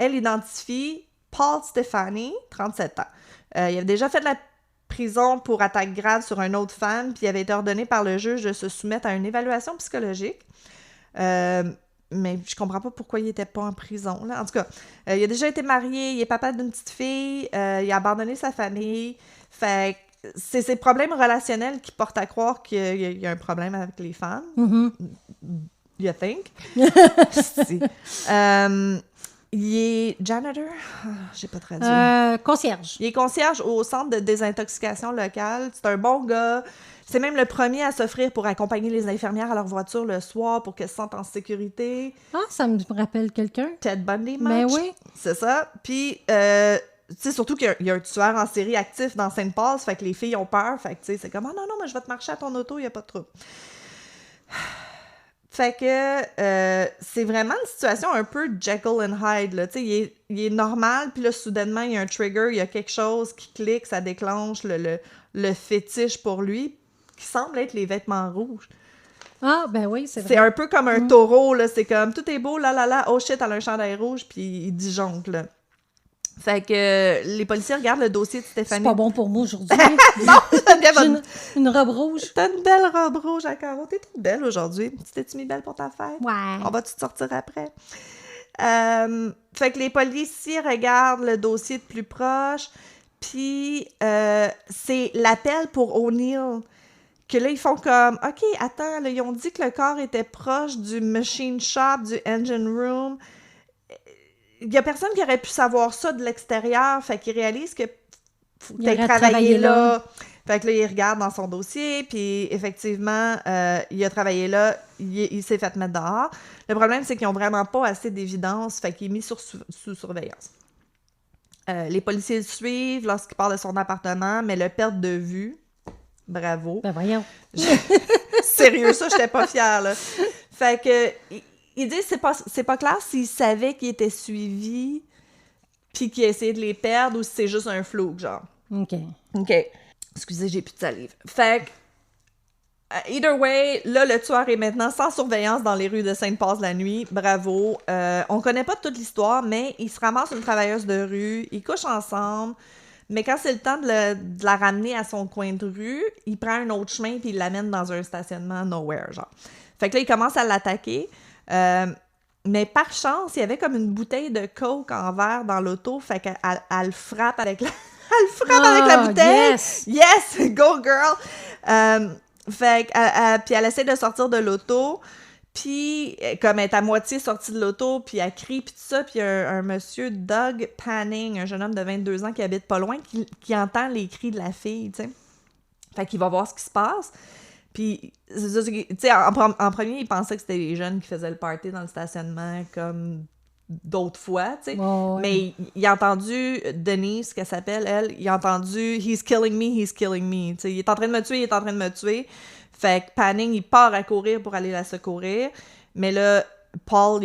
Elle identifie Paul Stefani, 37 ans. Il avait déjà fait de la prison pour attaque grave sur une autre femme, puis il avait été ordonné par le juge de se soumettre à une évaluation psychologique. Mais je comprends pas pourquoi il était pas en prison, là. En tout cas, il a déjà été marié, il est papa d'une petite fille, il a abandonné sa famille. Fait que c'est ses problèmes relationnels qui portent à croire qu'il y a un problème avec les femmes. Mm-hmm. You think? Si. Il est janitor? J'ai pas traduit. Concierge. Il est concierge au centre de désintoxication locale. C'est un bon gars. C'est même le premier à s'offrir pour accompagner les infirmières à leur voiture le soir pour qu'elles se sentent en sécurité. Ah, ça me rappelle quelqu'un. Ted Bundy, Mais oui. C'est ça. Puis, tu sais, surtout qu'il y a un tueur en série actif dans Saint-Paul, fait que les filles ont peur. Fait que, tu sais, c'est comme, non, mais je vais te marcher à ton auto, il n'y a pas de trouble. Fait que c'est vraiment une situation un peu Jekyll and Hyde, là. Tu sais, il est normal, puis là, soudainement, il y a un trigger, il y a quelque chose qui clique, ça déclenche le fétiche pour lui, qui semble être les vêtements rouges. Ah, ben oui, c'est vrai. C'est un peu comme un taureau, là. C'est comme, tout est beau, là, oh shit, elle a un chandail rouge, puis il disjoncte, là. Fait que les policiers regardent le dossier de Stéphanie. C'est pas bon pour moi aujourd'hui. Non, J'ai une robe rouge. T'as une belle robe rouge à carreaux. T'es toute belle aujourd'hui. Tu t'es-tu mis belle pour ta fête? Ouais. On va-tu te sortir après? Fait que les policiers regardent le dossier de plus proche, puis c'est l'appel pour O'Neill. Que là, ils font comme, OK, attends, là, ils ont dit que le corps était proche du machine shop, du engine room. Il y a personne qui aurait pu savoir ça de l'extérieur, fait qu'il réalise que faut que t'aies travaillé là. Fait que là, il regarde dans son dossier, puis effectivement, il a travaillé là, il s'est fait mettre dehors. Le problème, c'est qu'ils n'ont vraiment pas assez d'évidence, fait qu'il est mis sous surveillance. Les policiers le suivent lorsqu'il part de son appartement, mais le perdent de vue. Bravo. Ben voyons. Sérieux, ça, j'étais pas fière, là. Fait que, il dit c'est pas clair s'il savait qu'il était suivi puis qu'il a essayé de les perdre ou si c'est juste un flou, genre. OK. OK. Excusez, j'ai plus de salive. Fait que, either way, là, le tueur est maintenant sans surveillance dans les rues de Sainte-Passe la nuit. Bravo. On connaît pas toute l'histoire, mais il se ramasse une travailleuse de rue, ils couchent ensemble, mais quand c'est le temps de la ramener à son coin de rue, il prend un autre chemin puis il l'amène dans un stationnement nowhere, genre. Fait que là, il commence à l'attaquer. Mais par chance, il y avait comme une bouteille de coke en verre dans l'auto, fait qu'elle elle le frappe avec la... Elle le frappe avec la bouteille! Yes! Yes! Go, girl! Fait puis elle essaie de sortir de l'auto, puis comme elle est à moitié sortie de l'auto, puis elle crie, puis tout ça, puis un monsieur, Doug Panning, un jeune homme de 22 ans qui habite pas loin, qui entend les cris de la fille, tu sais. Fait qu'il va voir ce qui se passe. Puis, tu sais, en premier, il pensait que c'était les jeunes qui faisaient le party dans le stationnement comme d'autres fois, tu sais. Ouais. Mais il a entendu Denise, qu'elle s'appelle, elle, il a entendu « He's killing me, he's killing me ». Tu sais, il est en train de me tuer, il est en train de me tuer. Fait que Panning, il part à courir pour aller la secourir. Mais là, Paul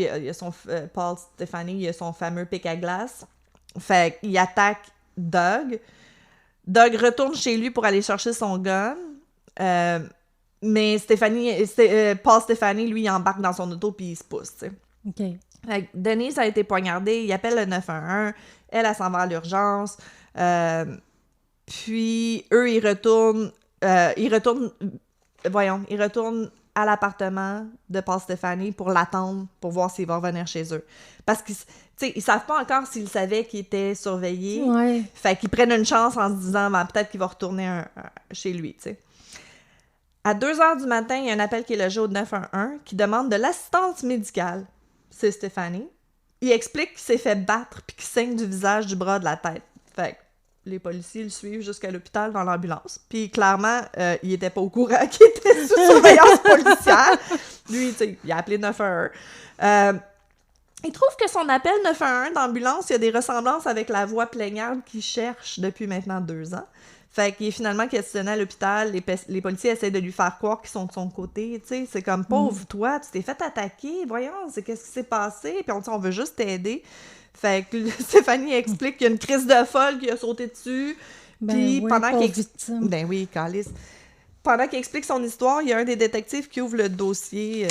Stefani, il a son fameux pic à glace. Fait qu'il attaque Doug. Doug retourne chez lui pour aller chercher son gun. Mais Paul Stefani, lui, il embarque dans son auto puis il se pousse, tu sais. OK. Fait que Denise a été poignardée, il appelle le 911, elle s'en va à l'urgence. Puis eux, ils retournent à l'appartement de Paul Stefani pour l'attendre, pour voir s'il va revenir chez eux. Parce qu'ils savent pas encore s'ils savaient qu'il était surveillé. Ouais. Fait qu'ils prennent une chance en se disant peut-être qu'il va retourner chez lui, tu sais. À 2h du matin, il y a un appel qui est logé au 911 qui demande de l'assistance médicale. C'est Stéphanie. Il explique qu'il s'est fait battre puis qu'il saigne du visage, du bras, de la tête. Fait que les policiers le suivent jusqu'à l'hôpital dans l'ambulance. Puis clairement, il était pas au courant qu'il était sous surveillance policière. Lui, tu sais, il a appelé 911. Il trouve que son appel 911 d'ambulance, il y a des ressemblances avec la voix plaignarde qu'il cherche depuis maintenant 2 ans. Fait qu'il est finalement questionné à l'hôpital, les policiers essaient de lui faire croire qu'ils sont de son côté, tu sais, c'est comme, pauvre toi, tu t'es fait attaquer, voyons, qu'est-ce qui s'est passé, puis on veut juste t'aider. Fait que Stéphanie explique qu'il y a une crise de folle qui a sauté dessus, puis pendant qu'il Ben oui, calice. Pendant qu'il explique son histoire, il y a un des détectives qui ouvre le dossier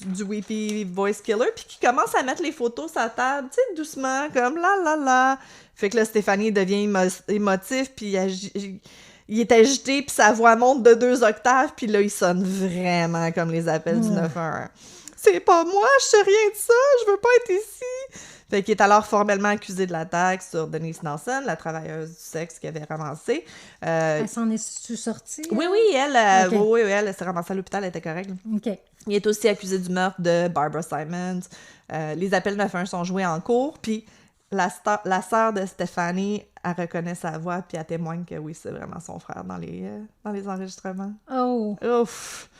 du Weepy Voice Killer, puis qui commence à mettre les photos sur la table, tu sais, doucement, comme la. Fait que là, Stéphanie devient émotif, puis il est agité, puis sa voix monte de 2 octaves, puis là, il sonne vraiment comme les appels du 911. C'est pas moi, je sais rien de ça, je veux pas être ici. Fait qu'il est alors formellement accusé de l'attaque sur Denise Nelson, la travailleuse du sexe qui avait ramassé. Elle s'en est sortie? Oui, elle, okay. Elle s'est ramassée à l'hôpital, elle était correcte. OK. Il est aussi accusé du meurtre de Barbara Simons. Les appels 911 sont joués en cours, puis la sœur de Stéphanie, elle reconnaît sa voix, puis elle témoigne que oui, c'est vraiment son frère dans les enregistrements. Oh! Ouf!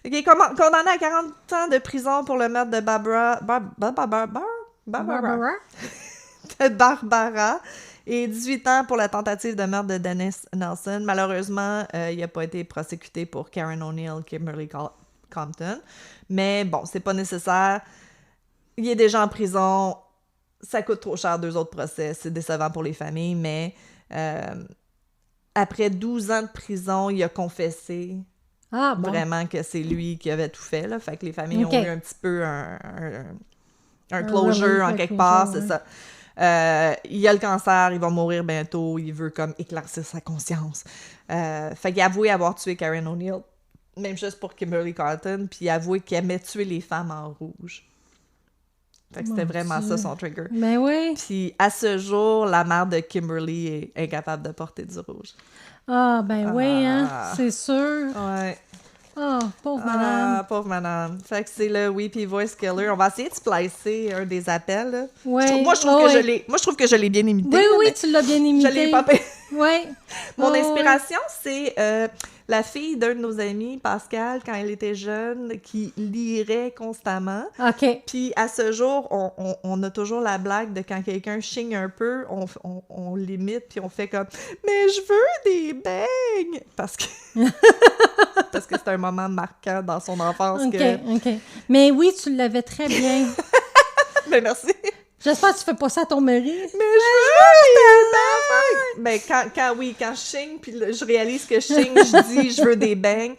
Il est condamné à 40 ans de prison pour le meurtre de Barbara et 18 ans pour la tentative de meurtre de Dennis Nelson. Malheureusement, il n'a pas été prosécuté pour Karen O'Neill, Kimberly Compton. Mais bon, c'est pas nécessaire. Il est déjà en prison. Ça coûte trop cher 2 autres procès. C'est décevant pour les familles, mais après 12 ans de prison, il a confessé vraiment que c'est lui qui avait tout fait. Là. Fait que les familles ont eu un petit peu un closure en quelque part, c'est ça. Il a le cancer, il va mourir bientôt, il veut comme éclaircir sa conscience. Fait qu'il a avoué avoir tué Karen O'Neill, même juste pour Kimberly Carlton, puis il a avoué qu'il aimait tuer les femmes en rouge. Fait que c'était vraiment ça son trigger. Ben oui. Puis à ce jour, la mère de Kimberly est incapable de porter du rouge. Ah, ben oui, hein, c'est sûr. Ouais. Ah, pauvre madame. Ah, pauvre madame. Fait que c'est le Weepy Voice Killer. On va essayer de splicer un des appels. Là. Ouais. Moi, je trouve que je l'ai bien imité. Oui, tu l'as bien imité. Je l'ai pas Oui. Mon inspiration, c'est la fille d'un de nos amis, Pascal, quand elle était jeune, qui lirait constamment. OK. Puis à ce jour, on a toujours la blague de quand quelqu'un chigne un peu, on l'imite, puis on fait comme « Mais je veux des beignes! » Parce que parce que c'est un moment marquant dans son enfance. OK. Mais oui, tu l'avais très bien. Ben merci! J'espère que tu fais pas ça à ton mari. Mais je veux des beignes! Ben quand je chigne, puis je réalise que je chigne, je dis « Je veux des beignes »,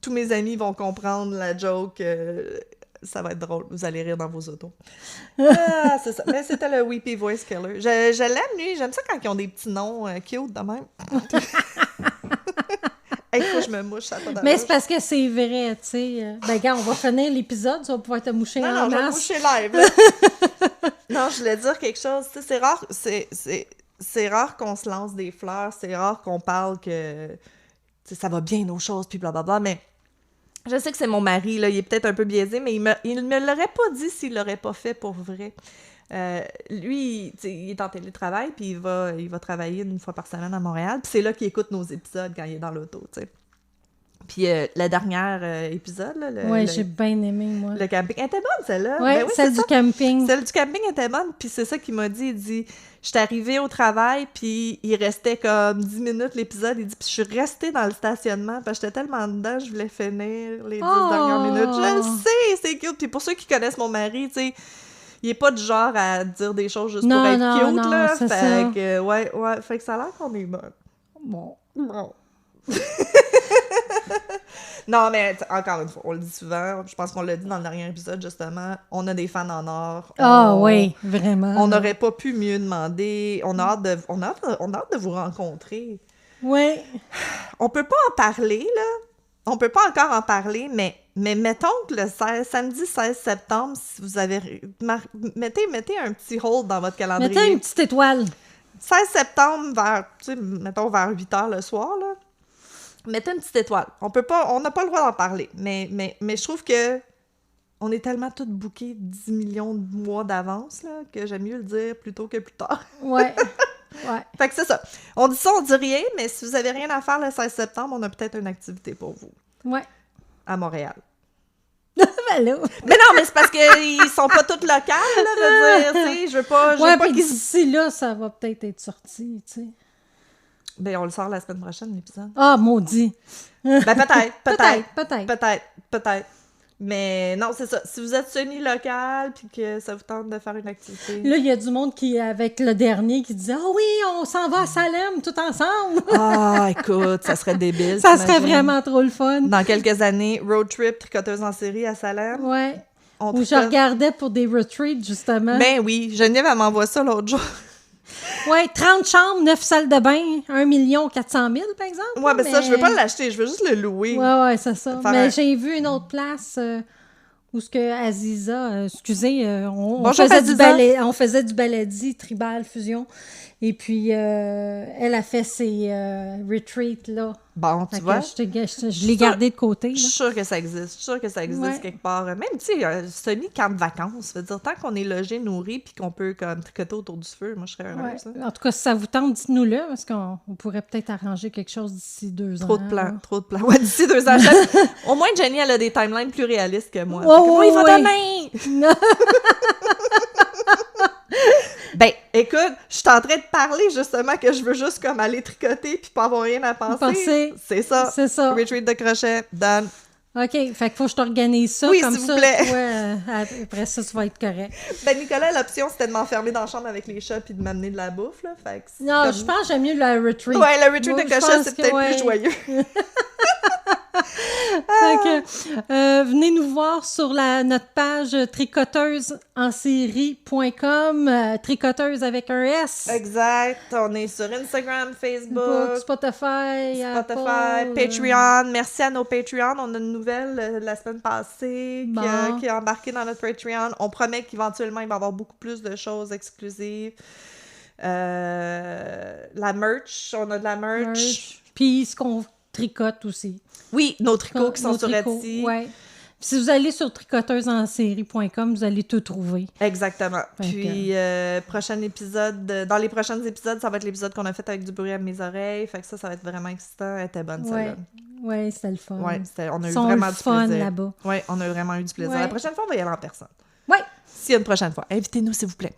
tous mes amis vont comprendre la joke. Ça va être drôle. Vous allez rire dans vos autos. Ah, c'est ça. Mais c'était le Weepy Voice Killer. Je l'aime, lui. J'aime ça quand ils ont des petits noms cute de même. Hey, faut que je me mouche, ça pas Mais c'est parce que c'est vrai, tu sais. Ben, gars, on va finir l'épisode, tu vas pouvoir te moucher en Non, je vais me masse. moucher live. Là. Non, je voulais dire quelque chose. Tu sais, c'est rare, c'est rare qu'on se lance des fleurs. C'est rare qu'on parle que tu sais, ça va bien nos choses, puis blablabla. Mais je sais que c'est mon mari, là. Il est peut-être un peu biaisé, mais il me l'aurait pas dit s'il l'aurait pas fait pour vrai. Lui, il est en télétravail, puis il va travailler une fois par semaine à Montréal, puis c'est là qu'il écoute nos épisodes quand il est dans l'auto, tu sais. Puis le dernier épisode, là, J'ai bien aimé, moi. le camping, elle était bonne, celle-là. Oui, Ben oui, celle c'est du ça. camping. Celle du camping était bonne, puis c'est ça qu'il m'a dit. Il dit, je suis arrivée au travail, puis il restait comme 10 minutes l'épisode. Il dit, puis je suis restée dans le stationnement, parce que j'étais tellement dedans, je voulais finir les 10 dernières minutes. Je le sais, c'est cute. Puis pour ceux qui connaissent mon mari, tu sais, il est pas du genre à dire des choses juste pour être cute, là. C'est fait ça. que, ouais, fait que ça a l'air qu'on est bonne. Bon. Non, mais encore une fois, on le dit souvent, je pense qu'on l'a dit dans le dernier épisode, justement, on a des fans en or. Oui, vraiment. On n'aurait pas pu mieux demander. On a hâte de vous rencontrer. Oui. On peut pas en parler, là. On peut pas encore en parler, mais mettons que le samedi 16 septembre, si vous avez... Mettez un petit hold dans votre calendrier. Mettez une petite étoile. 16 septembre, mettons vers 8 h le soir, là. Mettez une petite étoile. On n'a pas le droit d'en parler, mais je trouve que on est tellement toutes bookées 10 millions de mois d'avance, là, que j'aime mieux le dire plus tôt que plus tard. Ouais. Fait que c'est ça. On dit ça, on dit rien, mais si vous avez rien à faire le 16 septembre, on a peut-être une activité pour vous. Ouais. À Montréal. Ben là. Mais non, mais c'est parce qu'ils sont pas toutes locales, là, de dire, tu sais, je veux pas puis qu'ils... d'ici là, ça va peut-être être sorti, tu sais. Ben, on le sort la semaine prochaine, l'épisode. Ah, maudit. Ben, peut-être. Peut-être. Peut-être. Mais non, c'est ça. Si vous êtes semi-local puis que ça vous tente de faire une activité... Là, il y a du monde qui, avec le dernier, qui disait « Ah oui, on s'en va à Salem tout ensemble! » Ah, écoute, ça serait débile. Ça serait t'imagines? vraiment trop le fun. Dans quelques années, road trip, tricoteuse en série à Salem. Ouais. On Ou je tricote. regardais pour des retreats, justement. Ben oui, Geneviève, elle m'envoie ça l'autre jour. Ouais, 30 chambres, 9 salles de bain, 1 400 000, par exemple. Ouais, ben ça, je veux pas l'acheter, je veux juste le louer. Ouais, c'est ça. Faire Mais un- j'ai vu une autre place où ce que Aziza, on Bonjour, faisait Aziza. on faisait du baladi, tribal, fusion. Et puis, elle a fait ses retreats, là. Bon, tu Fait que vois, je l'ai gardé de côté, je là. suis sûre que ça existe. Je suis sûre que ça existe Ouais. quelque part. Même, tu sais, un semi-camp de vacances. Ça veut dire, tant qu'on est logé, nourri, puis qu'on peut comme tricoter autour du feu, moi, je serais Ouais. heureuse. Là. En tout cas, si ça vous tente, dites-nous-le, parce qu'on pourrait peut-être arranger quelque chose d'ici 2 ans. Trop de plans, trop de plans. Ouais, d'ici 2 ans. Au moins, Jenny, elle a des timelines plus réalistes que moi. Ouais, Fait que moi, il va ouais. demain! Ben, écoute, je suis en train de parler justement que je veux juste comme aller tricoter puis pas avoir rien à penser. C'est ça. C'est ça. Retreat de crochet, done. OK, fait qu'il faut que je t'organise ça Oui, comme s'il vous ça. plaît. Toi, après ça, tu vas être correct. Ben, Nicolas, l'option, c'était de m'enfermer dans la chambre avec les chats puis de m'amener de la bouffe, là. Fait que c'est Non, comme- je pense que j'aime mieux la retreat. Ouais, le retreat Moi, de je crochet, pense c'est que peut-être ouais. plus joyeux. Fait que, venez nous voir sur notre page tricoteusesensérie.com, tricoteuse avec un S. Exact. On est sur Instagram, Facebook, Spotify, Spotify, Apple, Patreon. Merci à nos Patreons. On a une nouvelle la semaine passée Bon. qui est embarquée dans notre Patreon. On promet qu'éventuellement, il va y avoir beaucoup plus de choses exclusives. La merch, on a de la merch. Puis ce qu'on tricote aussi. Oui, nos tricots qui sont Nos sur tricots, Etsy. ouais. Si vous allez sur tricoteusesensérie.com, vous allez tout trouver. Exactement. Fait Puis, prochain épisode, dans les prochains épisodes, ça va être l'épisode qu'on a fait avec du bruit à mes oreilles. Fait que ça va être vraiment excitant. Elle était bonne, celle-là. Ouais, c'était le fun. Ouais, on a eu Ils sont vraiment le du fun plaisir. là-bas. Ouais, on a vraiment eu du plaisir. Ouais. La prochaine fois, on va y aller en personne. Ouais. S'il y a une prochaine fois. Invitez-nous, s'il vous plaît.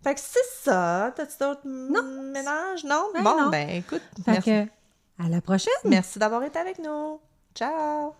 Fait que c'est ça. T'as-tu d'autres ménages? Non? Ben Bon, non. ben écoute, Fait merci. que, à la prochaine. Merci d'avoir été avec nous. Ciao!